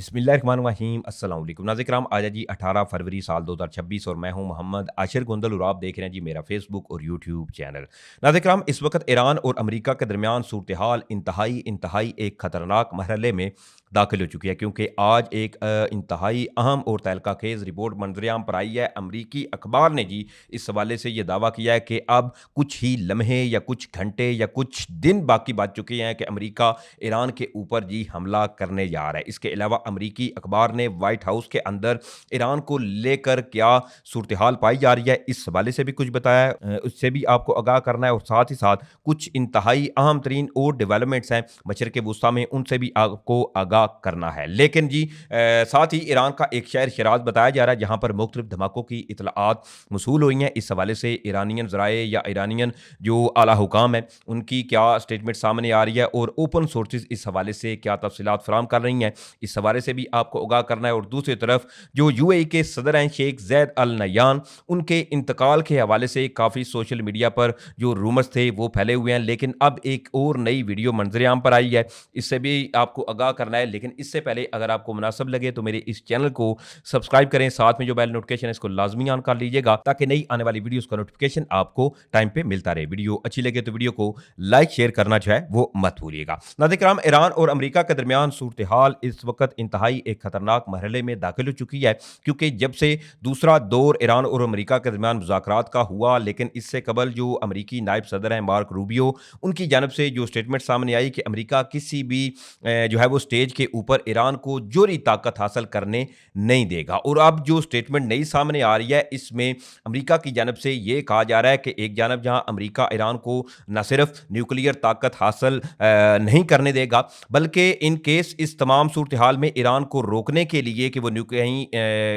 बिस्मिल्लाहिर्रहमानिर्रहीम अस्सलाम वालेकुम नाज़रीन किराम। आज है जी 18 फरवरी साल 2026 और मैं हूं मोहम्मद आशिर गोंदल और आप देख रहे हैं जी मेरा फेसबुक और यूट्यूब चैनल। नाज़रीन किराम, इस वक्त ईरान और अमेरिका के दरमियान सूरत हाल इंतहाई एक ख़तरनाक मरहले में दाखिल हो चुकी है, क्योंकि आज एक इंतहाई अहम और तहलका खेज़ रिपोर्ट मंजरेआम पर आई है। अमरीकी अखबार ने जी इस हवाले से ये दावा किया है कि अब कुछ ही लम्हे या कुछ घंटे या कुछ दिन बाकी बच चुके हैं कि अमरीका ईरान के ऊपर जी हमला करने जा रहा है। इसके अलावा अमरीकी अखबार ने व्हाइट हाउस के अंदर ईरान को लेकर क्या सूरत हाल पाई जा रही है, इस हवाले से भी कुछ बताया है। उससे भी आपको आगाह करना है और साथ ही साथ कुछ इंतहाई अहम तरीन और डेवलपमेंट्स हैं मशरिक़ वुस्ता में, उनसे भी आपको आगाह करना है। लेकिन जी साथ ही ईरान का एक शहर शिराज बताया जा रहा है जहाँ पर मुख्तलिफ धमाकों की इतलाआत मसूल हुई हैं। इस हवाले से ईरानियन ज़राए या ईरानियन जो आला हुकाम है उनकी क्या स्टेटमेंट सामने आ रही है और ओपन सोर्सेज इस हवाले से क्या तफसीलात फराम कर रही हैं, इस हवाले से भी आपको आगाह करना है। और दूसरी तरफ जो यूएई के सदर हैं शेख ज़ैद अल नह्यान, उनके इंतकाल के हवाले से काफ़ी सोशल मीडिया पर जो रूमर्स थे वो फैले हुए हैं, लेकिन अब एक और नई वीडियो मंजरेआम पर आई है, इससे भी आपको आगाह करना है। लेकिन इससे पहले अगर आपको मुनासिब लगे तो मेरे इस चैनल को सब्सक्राइब करें, साथ में जो बेल नोटिफिकेशन है इसको लाजमी ऑन कर लीजिएगा ताकि नई आने वाली वीडियोस का नोटिफिकेशन आपको टाइम पे मिलता रहे। वीडियो अच्छी लगे तो वीडियो को लाइक शेयर करना जो है वो मत भूलिएगा। नाज़रीन किराम, ईरान और अमेरिका के दरमियान सूरत हाल इस वक्त इंतहाई एक खतरनाक मरहले में दाखिल हो चुकी है, क्योंकि जब से दूसरा दौर ईरान और अमेरिका के दरमियान मुज़ाकरात का हुआ, लेकिन इससे कबल जो अमेरिकी नायब सदर हैं मार्क रूबियो, उनकी जानब से जो स्टेटमेंट सामने आई कि अमेरिका किसी भी जो है वो स्टेज के ऊपर ईरान को जोरी ताकत हासिल करने नहीं देगा। और अब जो स्टेटमेंट नई सामने आ रही है इसमें अमेरिका की जानब से ये कहा जा रहा है कि एक जानब जहां अमेरिका ईरान को न सिर्फ न्यूक्लियर ताकत हासिल नहीं करने देगा, बल्कि इन केस इस तमाम सूरत हाल में ईरान को रोकने के लिए कि वो कहीं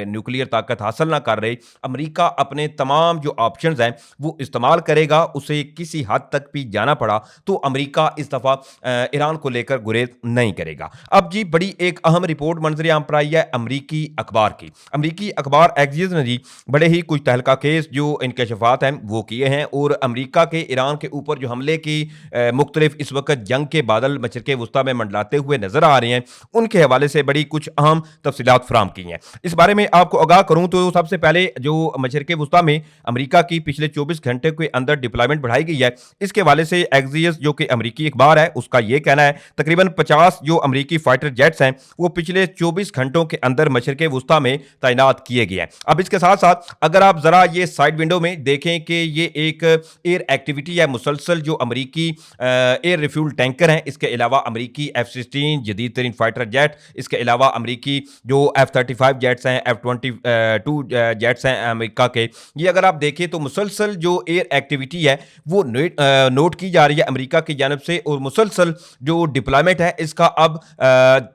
न्यूक्लियर ताकत हासिल ना कर रहे, अमेरिका अपने तमाम जो ऑप्शंस हैं वो इस्तेमाल करेगा। उसे किसी हद तक भी जाना पड़ा तो अमेरिका इस दफ़ा ईरान को लेकर गुरेज नहीं करेगा। अब जी बड़ी एक अहम रिपोर्ट मंजरेआम पर आई है अमरीकी अखबार की। अमरीकी अखबार एक्सिस ने जी बड़े ही कुछ तहलका केस जो इंकशाफात हैं वो किए हैं और अमरीका के ईरान के ऊपर जो हमले की मुख्तलिफ इस वक्त जंग के बादल मशरिक़ वुस्ता में मंडलाते हुए नजर आ रहे हैं, उनके हवाले से बड़ी कुछ अहम तफसीलात फराम की हैं। इस बारे में आपको आगाह करूं तो सबसे पहले जो मशरिक़ वुस्ता में अमरीका की पिछले 24 घंटे के अंदर डिप्लॉयमेंट बढ़ाई गई है, इसके हवाले से एक्सिस जो कि अमरीकी अखबार है उसका यह कहना है तकरीबन 50 जो अमरीकी फाइटर जेट्स हैं वो पिछले 24 घंटों के अंदर मशरिक़ वुस्ता में तैनात किए गए हैं। अब इसके साथ साथ अगर आप जरा ये साइड विंडो में देखें कि ये एक एयर एक्टिविटी है मुसलसल, जो अमरीकी एयर रिफ्यूल टैंकर हैं, इसके अलावा अमरीकी F-16 जदीद तरीन फाइटर जेट, इसके अलावा अमरीकी जो F-35 जेट्स हैं, F-22 जेट्स हैं अमेरिका के, ये अगर आप देखें तो मुसलसल जो एयर एक्टिविटी है वो नोट की जा रही है अमेरिका की जानब से और मुसलसल जो डिप्लॉयमेंट है इसका अब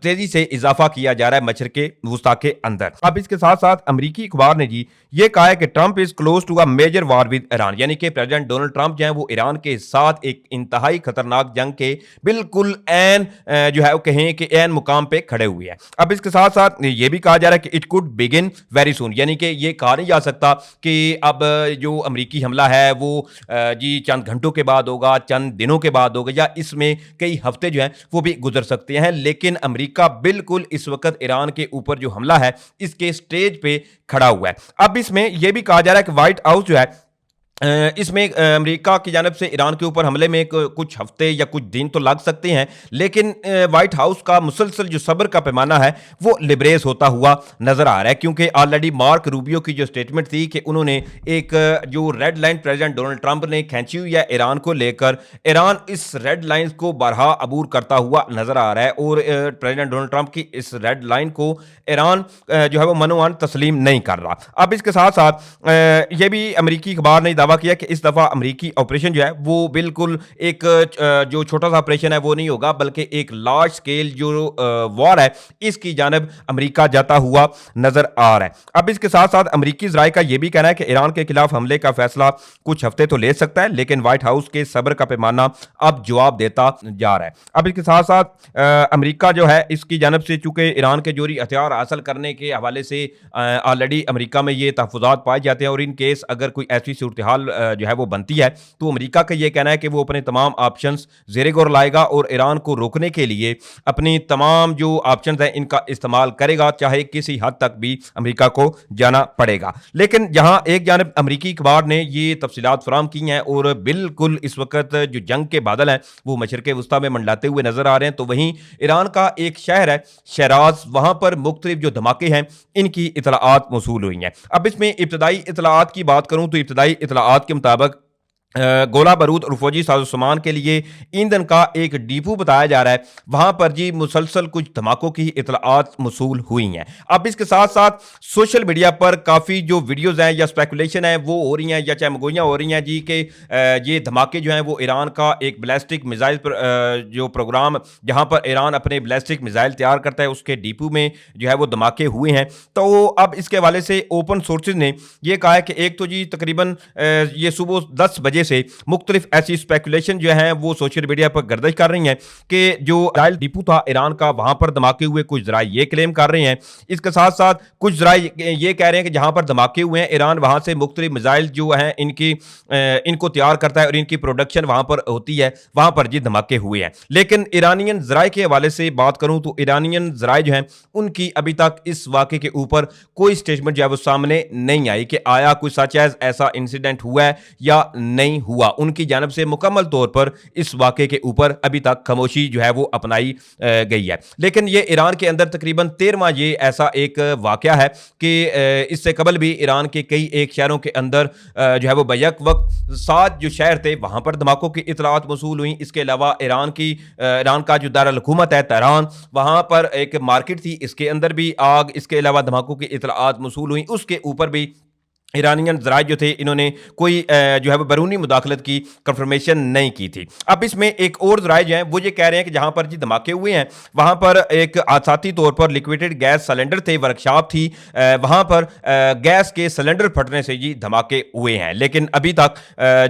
तेजी से इजाफा किया जा रहा है मशरिक़ वुस्ता के अंदर। अब इसके साथ साथ अमरीकी अखबार ने जी ये कहा है कि Trump is close to a major war with Iran, यानी कि प्रेसिडेंट डोनाल्ड ट्रंप जो है वो ईरान के साथ एक इंतहाई खतरनाक जंग के बिल्कुल एन जो है वो कहें कि एन मुकाम पे खड़े हुए हैं। अब इसके साथ साथ ये भी कहा जा रहा है कि it could begin very soon, यानी कि ये कहा नहीं जा सकता कि अब जो अमरीकी हमला है वो जी चंद घंटों के बाद होगा, चंद दिनों के बाद होगा, या इसमें कई हफ्ते जो हैं वो भी गुजर सकते हैं। लेकिन अमेरिका बिल्कुल इस वक्त ईरान के ऊपर जो हमला है इसके स्टेज पे खड़ा हुआ है। अब इसमें यह भी कहा जा रहा है कि व्हाइट हाउस जो है इसमें अमेरिका की जानब से ईरान के ऊपर हमले में कुछ हफ्ते या कुछ दिन तो लग सकते हैं, लेकिन व्हाइट हाउस का मुसलसल जो सब्र का पैमाना है वो लिबरेस होता हुआ नजर आ रहा है, क्योंकि ऑलरेडी मार्क रूबियो की जो स्टेटमेंट थी कि उन्होंने एक जो red line president Donald Trump ने खींची हुई है ईरान को लेकर, ईरान इस रेड लाइन को बरहा अबूर करता हुआ नजर आ रहा है और प्रेसिडेंट डोनाल्ड ट्रंप की इस रेड लाइन को ईरान जो है वो मनोमान तस्लीम नहीं कर रहा। अब इसके साथ साथ ये भी अमरीकी अखबार ने किया कि इस दफा अमेरिकी ऑपरेशन जो है वो बिल्कुल एक जो छोटा सा ऑपरेशन है वो नहीं होगा, बल्कि एक लार्ज स्केल जो वॉर है इसकी जानब अमेरिका जाता हुआ नजर आ रहा है। अब इसके साथ साथ अमेरिकी ज़राए का यह भी कहना है कि ईरान के खिलाफ हमले का फैसला कुछ हफ्ते तो ले सकता है, लेकिन व्हाइट हाउस के सब्र का पैमाना अब जवाब देता जा रहा है। अब इसके साथ साथ अमेरिका जो है इसकी जानब से चूंकि ईरान के जोरी हथियार हासिल करने के हवाले से ऑलरेडी अमेरिका में ये तहफुजात पाए जाते हैं और इन केस अगर कोई ऐसी सूरत हाल सूरत-ए-हाल जो है वो बनती है, तो अमेरिका का ये कहना है कि वो अपने तमाम ऑप्शंस ज़ेरे गौर लाएगा और ईरान को रोकने के लिए अपनी तमाम जो ऑप्शंस हैं इनका इस्तेमाल करेगा, चाहे किसी हद तक भी अमेरिका को जाना पड़ेगा। लेकिन जहां एक जानिब अमेरिकी अखबार ने ये तफसीलात फराहम की हैं और बिल्कुल इस वक्त जो जंग के बादल हैं वो मशरिक़ वुस्ता में मंडलाते हुए नजर आ रहे हैं, तो वहीं ईरान का एक शहर है शराज, वहां पर मुख्तलिफ जो धमाके हैं इनकी इतलाआत मौसूल हुई हैं। अब इसमें इब्तदाई इतलाआत की बात करूं तो इब्तदाई इतलाआत के मुताबिक गोला बारूद और फौजी साजो-सामान के लिए ईंधन का एक डिपो बताया जा रहा है, वहां पर जी मुसलसल कुछ धमाकों की इतलाआत मौसूल हुई हैं। अब इसके साथ साथ सोशल मीडिया पर काफ़ी जो वीडियोज़ हैं या स्पेकुलेशन है वो हो रही हैं या चाहे मगोइयाँ हो रही हैं जी कि ये धमाके जो हैं वो ईरान का एक बैलिस्टिक मिसाइल जो प्रोग्राम जहां पर ईरान अपने बैलिस्टिक मिसाइल तैयार करता है उसके डिपो में जो है वो धमाके हुए हैं। तो अब इसके हवाले से ओपन सोर्सेज ने यह कहा है कि एक तो जी तकरीबन ये सुबह 10 बजे से मुख्तलिफ ऐसी स्पेकुलेशन जो है वो सोशल मीडिया पर गर्दिश कर रही हैं कि जो मिसाइल डिपो था ईरान का वहां पर धमाके हुए, कुछ जराए ये क्लेम कर रहे हैं। इसके साथ साथ कुछ जराए ये कह रहे हैं कि जहां पर धमाके हुए हैं ईरान वहां से मुख्तलिफ मिसाइल जो हैं इनको तैयार करता है और इनकी प्रोडक्शन वहां पर होती है, वहां पर जी धमाके हुए हैं। लेकिन ईरानियन जराए के हवाले से बात करूं तो ईरानियन जराए जो हैं उनकी अभी तक इस वाक़े के ऊपर कोई स्टेटमेंट जो है वो सामने नहीं आई कि आया कोई सच ऐसा इंसिडेंट हुआ है या नहीं हुआ। उनकी जानिब से मुकम्मल तौर पर इस वाक़े के ऊपर अभी तक खामोशी जो है वो अपनाई गई है। लेकिन ये ईरान के अंदर तकरीबन 13वां ये ऐसा एक वाक़या है कि इससे कबल भी ईरान के कई एक शहरों के अंदर जो है वो बैक वक्त 7 जो शहर थे वहां पर धमाकों की इतलात मौसूल हुई। इसके अलावा ईरान का जो दारुल हुकूमत है तेहरान, वहां पर एक मार्केट थी, इसके अंदर भी आग, इसके अलावा धमाकों की इतलात मौसूल हुई। उसके ऊपर भी ईरानियन ज़राए जो थे इन्होंने कोई जो है वो बैरूनी मुदाखलत की कंफर्मेशन नहीं की थी। अब इसमें एक और ज़राए जो हैं वो ये कह रहे हैं कि जहां पर जी धमाके हुए हैं वहां पर एक आसाती तौर पर लिक्विडेड गैस सिलेंडर थे, वर्कशॉप थी, वहां पर गैस के सिलेंडर फटने से जी धमाके हुए हैं। लेकिन अभी तक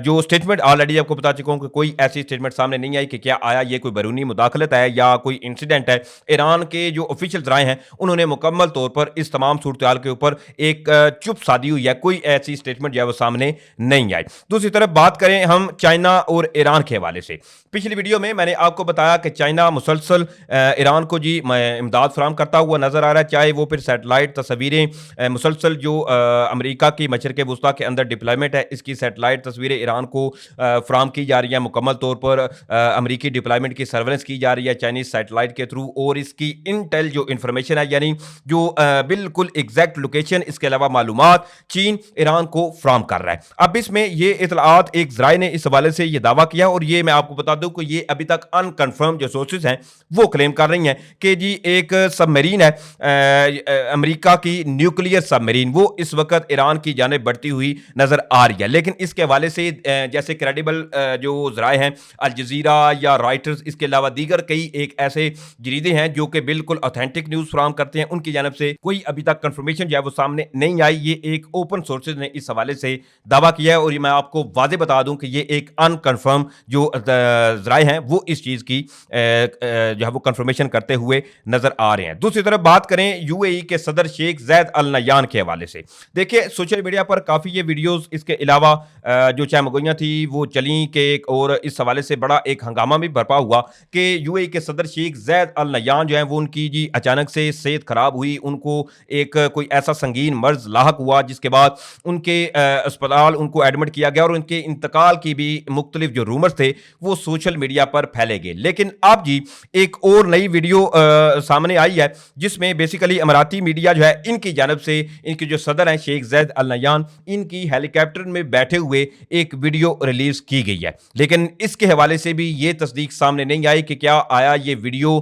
जो स्टेटमेंट ऑलरेडी आपको बता चुका हूं कि कोई ऐसी स्टेटमेंट सामने नहीं आई कि क्या आया ये कोई बैरूनी मुदाखलत है या कोई इंसिडेंट है। ईरान के जो ऑफिशियल ज़राए हैं उन्होंने मुकम्मल तौर पर इस तमाम सूरत हाल के ऊपर एक चुप साधी हुई है, कोई ऐसी स्टेटमेंट जो है वो सामने नहीं आई। दूसरी तरफ बात करें हम चाइना और ईरान के हवाले से, पिछली वीडियो में मैंने आपको बताया कि चाइना मुसलसल ईरान को जी इमदाद फराहम करता हुआ नजर आ रहा है, चाहे वो फिर सैटेलाइट तस्वीरें मुसलसल जो अमेरिका की मशरिक़ वुस्ता के अंदर डिप्लॉयमेंट है इसकी सैटेलाइट तस्वीरें ईरान को फराहम की जा रही है, मुकम्मल तौर पर अमेरिकी डिप्लॉयमेंट की सर्वेलेंस की जा रही है चाइनीज सैटेलाइट के थ्रू, और इसकी इंटेल जो इंफॉर्मेशन है यानी जो बिल्कुल एग्जैक्ट लोकेशन, इसके अलावा मालूमात चीन ईरान को फ्राहम कर रहा है। अब इसमें ये इतलात एक जराए ने इस हवाले से ये दावा किया और ये मैं आपको बता दूं कि ये अभी तक अनकन्फर्म जो सोर्सेज हैं वो क्लेम कर रही हैं कि जी एक सबमरीन है अमेरिका की न्यूक्लियर सबमरीन, वो इस वक्त ईरान की जानिब बढ़ती हुई नजर आ रही है। लेकिन इसके हवाले से जैसे क्रेडिबल जो जराए हैं अल जजीरा या रॉयटर्स, इसके अलावा दीगर कई एक ऐसे जरीदे हैं जो कि बिल्कुल ऑथेंटिक न्यूज फ्राहम करते हैं, उनकी जानिब से कोई अभी तक कंफर्मेशन जो है वो सामने नहीं आई। ये एक ओपन सोर्सेज ने इस हवाले से दावा किया है और ये मैं आपको वाजे बता दूं कि ये एक अनकन्फर्म जो जराए हैं वो इस चीज की जो है वो कंफर्मेशन करते हुए नजर आ रहे हैं। दूसरी तरफ बात करें यूएई के सदर शेख जैद अल नयान के हवाले से, देखिए सोशल मीडिया पर काफी ये वीडियोस इसके अलावा जो चामगोइयां थी वो चली के, और इस हवाले से बड़ा एक हंगामा भी बरपा हुआ कि यूएई के सदर शेख जैद अल नयान जो है वो उनकी जी अचानक से सेहत खराब हुई, उनको एक कोई ऐसा संगीन मर्ज लाहक हुआ जिसके बाद उनके अस्पताल उनको एडमिट किया गया और उनके इंतकाल की भी मुख्तलिफ जो रूमर्स थे वो सोशल मीडिया पर फैले गए। लेकिन अब जी एक और नई वीडियो सामने आई है जिसमें बेसिकली अमराती मीडिया जो है इनकी जानब से इनके जो सदर हैं शेख जैद अल नयान, इनकी हेलीकॉप्टर में बैठे हुए एक वीडियो रिलीज की गई है। लेकिन इसके हवाले से भी ये तस्दीक सामने नहीं आई कि क्या आया ये वीडियो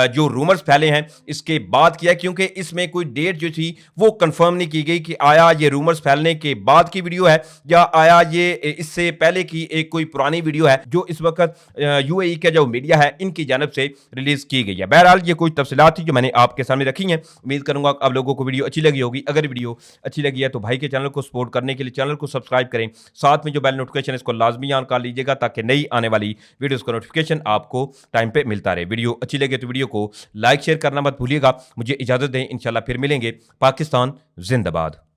जो रूमर्स फैले हैं इसके बाद किया, क्योंकि इसमें कोई डेट जो थी वो कंफर्म नहीं की गई कि आया ये रूमर्स फैलने के बाद की वीडियो है या आया ये इससे पहले की एक कोई पुरानी वीडियो है जो इस वक्त यूएई का जो मीडिया है इनकी जानब से रिलीज की गई है। बहरहाल ये कुछ तफसीलात थी जो मैंने आपके सामने रखी हैं। उम्मीद करूंगा आप लोगों को वीडियो अच्छी लगी होगी। अगर वीडियो अच्छी लगी है तो भाई के चैनल को सपोर्ट करने के लिए चैनल को सब्सक्राइब करें, साथ में जो बेल नोटिफिकेशन है इसको लाजमी ऑन कर लीजिएगा ताकि नई आने वाली वीडियोस का नोटिफिकेशन आपको टाइम पे मिलता रहे। वीडियो अच्छी लगे तो वीडियो को लाइक शेयर करना मत भूलिएगा। मुझे इजाजत दें, इंशाल्लाह फिर मिलेंगे। पाकिस्तान जिंदाबाद।